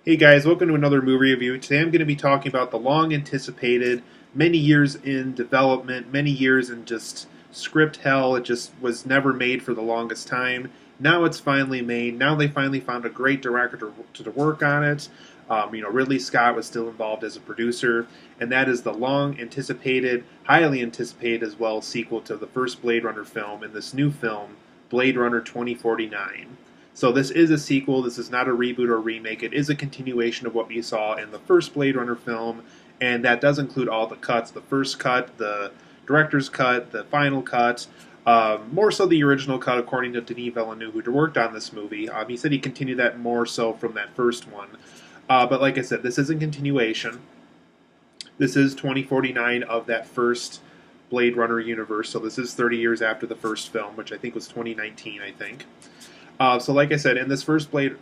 Hey guys, welcome to another movie review. Today I'm going to be talking about the long anticipated, many years in development, many years in just script hell. It just was never made for the longest time. Now it's finally made. Now they finally found a great director to work on it. Ridley Scott was still involved as a producer, and that is the long anticipated, highly anticipated as well, sequel to the first Blade Runner film in this new film, Blade Runner 2049. So this is a sequel. This is not a reboot or remake. It is a continuation of what we saw in the first Blade Runner film, and that does include all the cuts: the first cut, the director's cut, the final cut. More so the original cut, according to Denis Villeneuve, who worked on this movie. He said he continued that more so from that first one. But like I said, this is a continuation. This is 2049 of that first Blade Runner universe. So this is 30 years after the first film, which I think was 2019. I think. So, like I said, in this first Blade,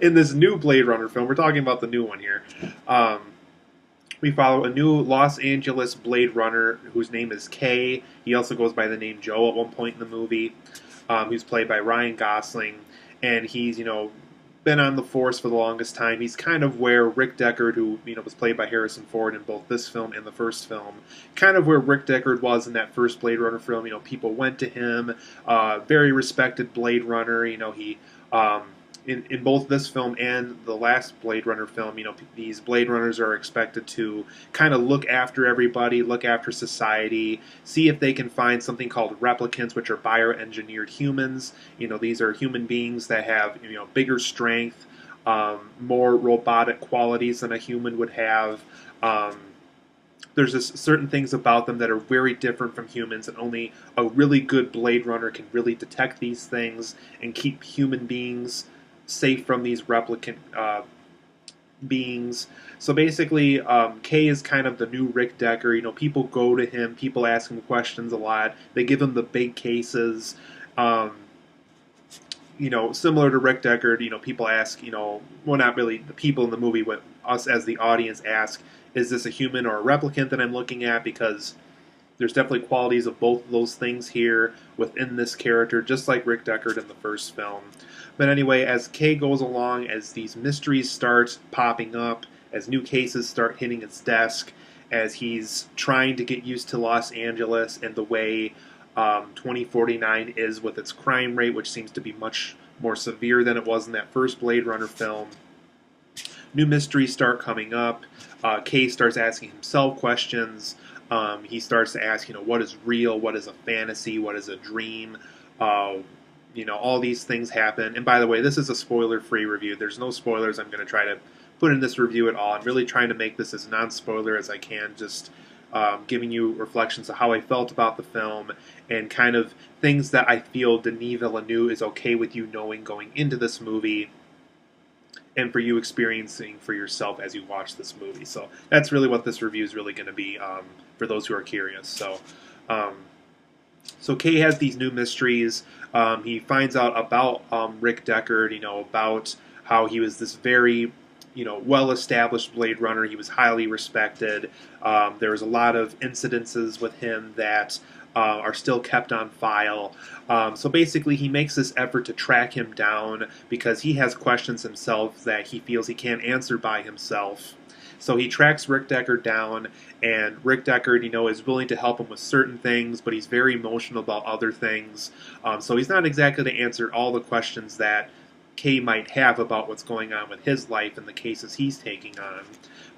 in this new Blade Runner film, we're talking about the new one here. Um, we follow a new Los Angeles Blade Runner whose name is Kay. He also goes by the name Joe at one point in the movie. Who's played by Ryan Gosling, and he's been on the force for the longest time. He's kind of where Rick Deckard, who was played by Harrison Ford in both this film and the first film, kind of where Rick Deckard was in that first Blade Runner film. People went to him, very respected Blade Runner. He in both this film and the last Blade Runner film, these Blade Runners are expected to kind of look after everybody, look after society, see if they can find something called replicants, which are bioengineered humans. These are human beings that have bigger strength, more robotic qualities than a human would have. There's just certain things about them that are very different from humans, and only a really good Blade Runner can really detect these things and keep human beings safe from these replicant beings. So basically, Kay is kind of the new Rick Decker. People go to him, people ask him questions a lot. They give him the big cases. Similar to Rick Deckard, people ask, well, not really the people in the movie, but us as the audience ask, is this a human or a replicant that I'm looking at? Because there's definitely qualities of both of those things here within this character, just like Rick Deckard in the first film. But anyway, as Kay goes along, as these mysteries start popping up, as new cases start hitting his desk, as he's trying to get used to Los Angeles and the way 2049 is with its crime rate, which seems to be much more severe than it was in that first Blade Runner film. New mysteries start coming up. Kay starts asking himself questions. He starts to ask, what is real? What is a fantasy? What is a dream? All these things happen. And by the way, this is a spoiler-free review. There's no spoilers I'm going to try to put in this review at all. I'm really trying to make this as non-spoiler as I can, just giving you reflections of how I felt about the film and kind of things that I feel Denis Villeneuve is okay with you knowing going into this movie and for you experiencing for yourself as you watch this movie. So that's really what this review is really going to be for those who are curious. Um, so Kay has these new mysteries. He finds out about Rick Deckard, about how he was this very, well-established Blade Runner. He was highly respected. There was a lot of incidences with him that are still kept on file. So basically, he makes this effort to track him down because he has questions himself that he feels he can't answer by himself. So he tracks Rick Deckard down, and Rick Deckard, is willing to help him with certain things, but he's very emotional about other things. So he's not exactly to answer all the questions that Kay might have about what's going on with his life and the cases he's taking on.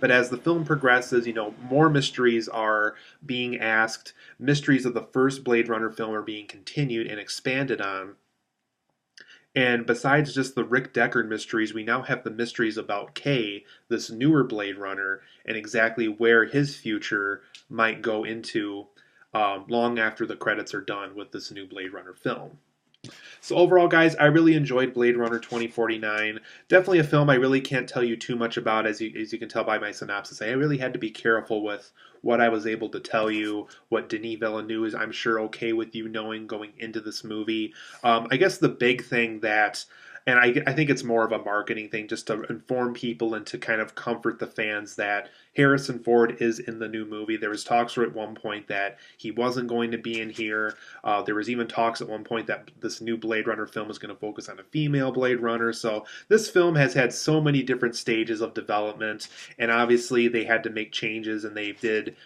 But as the film progresses, more mysteries are being asked. Mysteries of the first Blade Runner film are being continued and expanded on. And besides just the Rick Deckard mysteries, we now have the mysteries about Kay, this newer Blade Runner, and exactly where his future might go into long after the credits are done with this new Blade Runner film. So overall, guys, I really enjoyed Blade Runner 2049. Definitely a film I really can't tell you too much about, as you can tell by my synopsis. I really had to be careful with what I was able to tell you, what Denis Villeneuve is, I'm sure, okay with you knowing going into this movie. I guess the big thing that And I think it's more of a marketing thing just to inform people and to kind of comfort the fans that Harrison Ford is in the new movie. There was talks at one point that he wasn't going to be in here. There was even talks at one point that this new Blade Runner film is going to focus on a female Blade Runner. So this film has had so many different stages of development, and obviously they had to make changes, and they did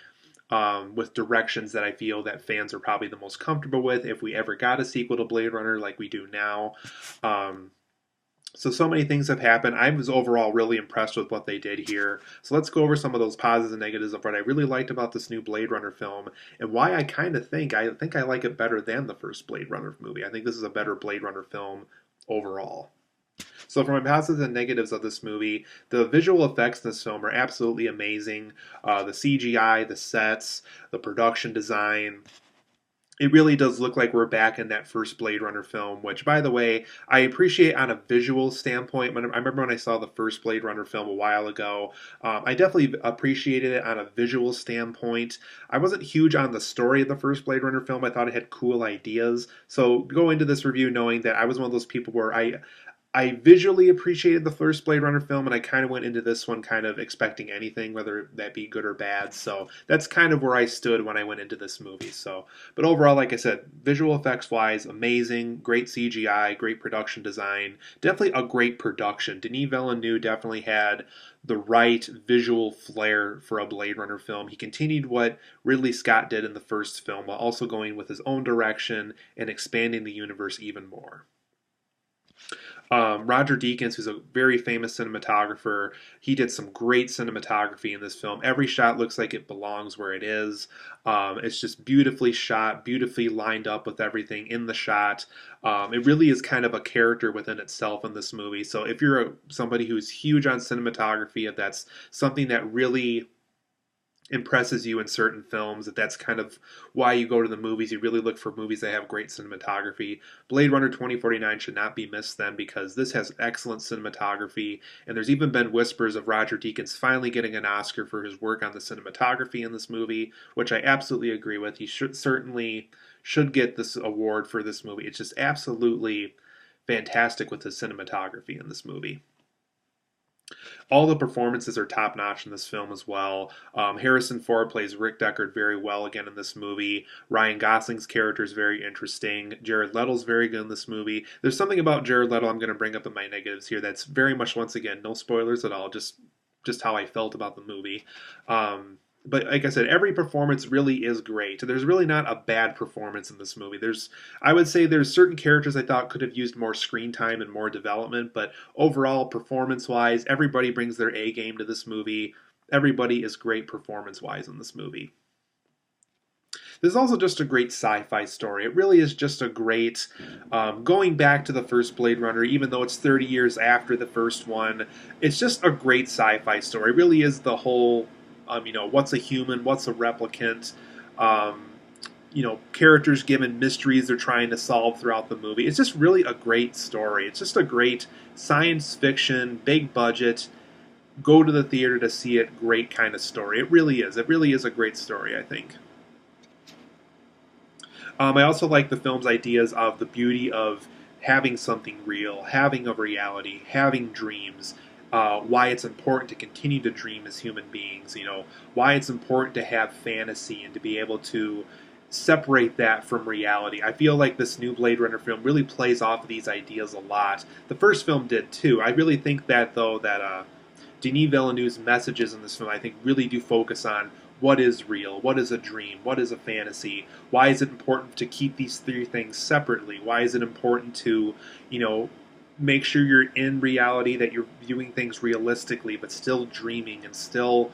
with directions that I feel that fans are probably the most comfortable with if we ever got a sequel to Blade Runner like we do now. So many things have happened. I was overall really impressed with what they did here. So let's go over some of those positives and negatives of what I really liked about this new Blade Runner film and why I kind of think I like it better than the first Blade Runner movie. I think this is a better Blade Runner film overall. So for my positives and negatives of this movie, the visual effects in this film are absolutely amazing. The CGI, the sets, the production design, it really does look like we're back in that first Blade Runner film, which, by the way, I appreciate on a visual standpoint. I remember when I saw the first Blade Runner film a while ago, I definitely appreciated it on a visual standpoint. I wasn't huge on the story of the first Blade Runner film. I thought it had cool ideas. So go into this review knowing that I was one of those people where I visually appreciated the first Blade Runner film, and I kind of went into this one kind of expecting anything, whether that be good or bad. So that's kind of where I stood when I went into this movie. So, but overall, like I said, visual effects wise, amazing, great CGI, great production design, definitely a great production. Denis Villeneuve definitely had the right visual flair for a Blade Runner film. He continued what Ridley Scott did in the first film, while also going with his own direction and expanding the universe even more. Roger Deakins, who's a very famous cinematographer, he did some great cinematography in this film. Every shot looks like it belongs where it is. It's just beautifully shot, beautifully lined up with everything in the shot. It really is kind of a character within itself in this movie. So if you're somebody who's huge on cinematography, if that's something that really impresses you in certain films, that's kind of why you go to the movies. You really look for movies that have great cinematography. Blade Runner 2049 should not be missed then, because this has excellent cinematography, and there's even been whispers of Roger Deakins finally getting an Oscar for his work on the cinematography in this movie, which I absolutely agree with. He certainly should get this award for this movie. It's just absolutely fantastic with the cinematography in this movie. All the performances are top notch in this film as well. Harrison Ford plays Rick Deckard very well again in this movie. Ryan Gosling's character is very interesting. Jared Leto's very good in this movie. There's something about Jared Leto I'm going to bring up in my negatives here that's very much, once again, no spoilers at all, just how I felt about the movie. But like I said, every performance really is great. There's really not a bad performance in this movie. I would say there's certain characters I thought could have used more screen time and more development, but overall, performance-wise, everybody brings their A game to this movie. Everybody is great performance-wise in this movie. This is also just a great sci-fi story. It really is just a great, going back to the first Blade Runner, even though it's 30 years after the first one, it's just a great sci-fi story. It really is the whole, what's a human, what's a replicant, characters given mysteries they're trying to solve throughout the movie. It's just really a great story. It's just a great science fiction, big budget, go to the theater to see it, great kind of story. It really is. It really is a great story, I think. I also like the film's ideas of the beauty of having something real, having a reality, having dreams, why it's important to continue to dream as human beings, why it's important to have fantasy and to be able to separate that from reality. I feel like this new Blade Runner film really plays off of these ideas a lot. The first film did too. I really think that, though, that Denis Villeneuve's messages in this film, I think, really do focus on what is real, what is a dream, what is a fantasy, why is it important to keep these three things separately, why is it important to, make sure you're in reality, that you're viewing things realistically, but still dreaming and still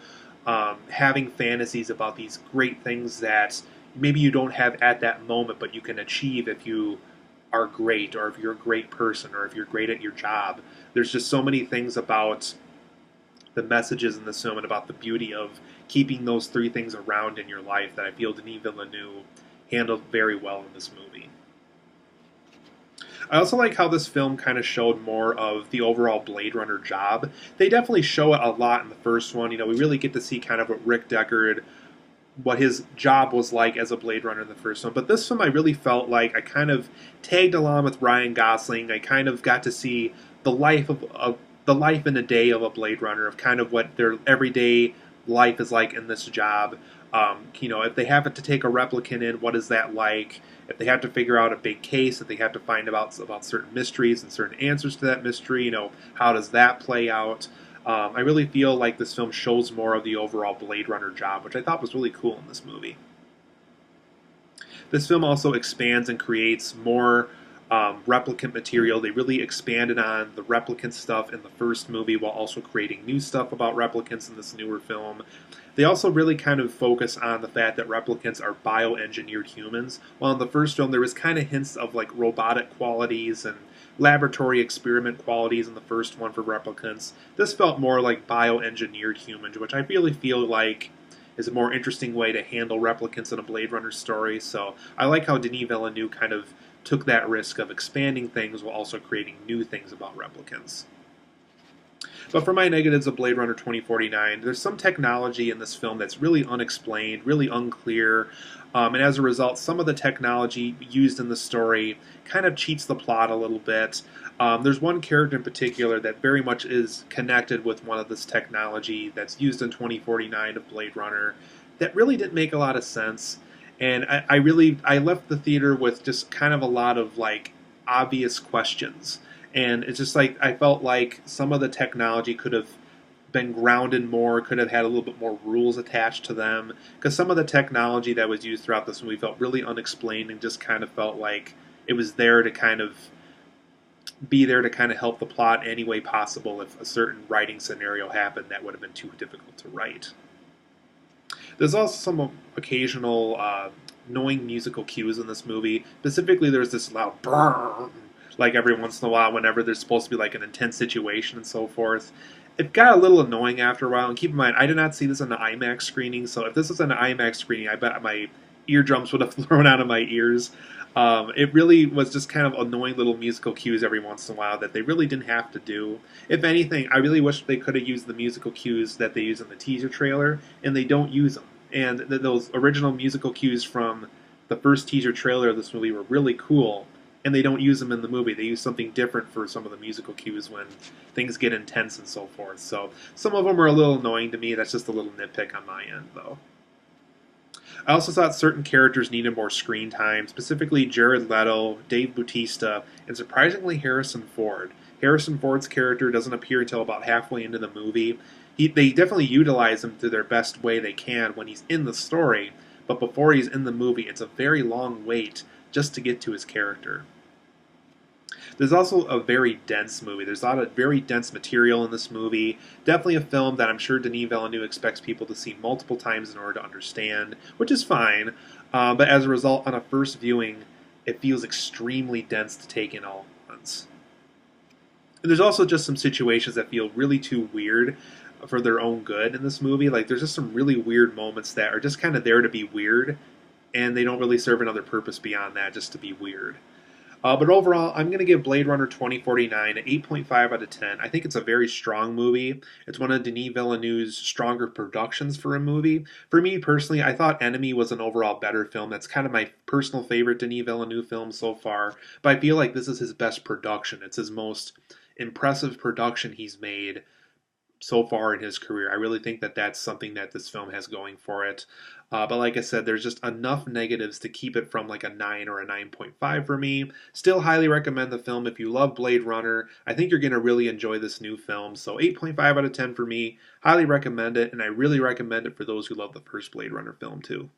having fantasies about these great things that maybe you don't have at that moment, but you can achieve if you are great, or if you're a great person, or if you're great at your job. There's just so many things about the messages in this film and about the beauty of keeping those three things around in your life that I feel Denis Villeneuve handled very well in this movie. I also like how this film kind of showed more of the overall Blade Runner job. They definitely show it a lot in the first one. We really get to see kind of what Rick Deckard what his job was like as a Blade Runner in the first one. But this film, I really felt like I kind of tagged along with Ryan Gosling. I kind of got to see the life of the life in a day of a Blade Runner, of kind of what their everyday life is like in this job. If they have to take a replicant in, what is that like? If they have to figure out a big case, if they have to find about certain mysteries and certain answers to that mystery, how does that play out? I really feel like this film shows more of the overall Blade Runner job, which I thought was really cool in this movie. This film also expands and creates more replicant material. They really expanded on the replicant stuff in the first movie while also creating new stuff about replicants in this newer film. They also really kind of focus on the fact that replicants are bioengineered humans. While in the first film there was kind of hints of like robotic qualities and laboratory experiment qualities in the first one for replicants, this felt more like bioengineered humans, which I really feel like is a more interesting way to handle replicants in a Blade Runner story. So I like how Denis Villeneuve kind of took that risk of expanding things while also creating new things about replicants. But for my negatives of Blade Runner 2049, there's some technology in this film that's really unexplained, really unclear, and as a result, some of the technology used in the story kind of cheats the plot a little bit. There's one character in particular that very much is connected with one of this technology that's used in 2049 of Blade Runner that really didn't make a lot of sense. And I left the theater with just kind of a lot of like obvious questions. And it's just like I felt like some of the technology could have been grounded more, could have had a little bit more rules attached to them. Because some of the technology that was used throughout this movie felt really unexplained and just kind of felt like it was there to kind of be there to kind of help the plot any way possible. If a certain writing scenario happened, that would have been too difficult to write. There's also some occasional annoying musical cues in this movie. Specifically, there's this loud brrrr, like every once in a while whenever there's supposed to be like an intense situation and so forth. It got a little annoying after a while, and keep in mind, I did not see this on the IMAX screening, so if this was an IMAX screening, I bet my eardrums would have thrown out of my ears. It really was just kind of annoying little musical cues every once in a while that they really didn't have to do. If anything, I really wish they could have used the musical cues that they use in the teaser trailer, and they don't use them. And those original musical cues from the first teaser trailer of this movie were really cool, and they don't use them in the movie. They use something different for some of the musical cues when things get intense and so forth. So some of them are a little annoying to me. That's just a little nitpick on my end, though. I also thought certain characters needed more screen time, specifically Jared Leto, Dave Bautista, and surprisingly Harrison Ford. Harrison Ford's character doesn't appear until about halfway into the movie. They definitely utilize him to their best way they can when he's in the story, but before he's in the movie, it's a very long wait just to get to his character. There's also a very dense movie. There's a lot of very dense material in this movie. Definitely a film that I'm sure Denis Villeneuve expects people to see multiple times in order to understand, which is fine. But as a result, on a first viewing, it feels extremely dense to take in all at once. And there's also just some situations that feel really too weird for their own good in this movie. Like, there's just some really weird moments that are just kind of there to be weird, and they don't really serve another purpose beyond that, just to be weird. But overall, I'm going to give Blade Runner 2049 an 8.5 out of 10. I think it's a very strong movie. It's one of Denis Villeneuve's stronger productions for a movie. For me personally, I thought Enemy was an overall better film. That's kind of my personal favorite Denis Villeneuve film so far. But I feel like this is his best production. It's his most impressive production he's made so far in his career. I really think that that's something that this film has going for it. But like I said, there's just enough negatives to keep it from like a 9 or a 9.5 for me. Still highly recommend the film if you love Blade Runner. I think you're going to really enjoy this new film. So 8.5 out of 10 for me. Highly recommend it, and I really recommend it for those who love the first Blade Runner film too.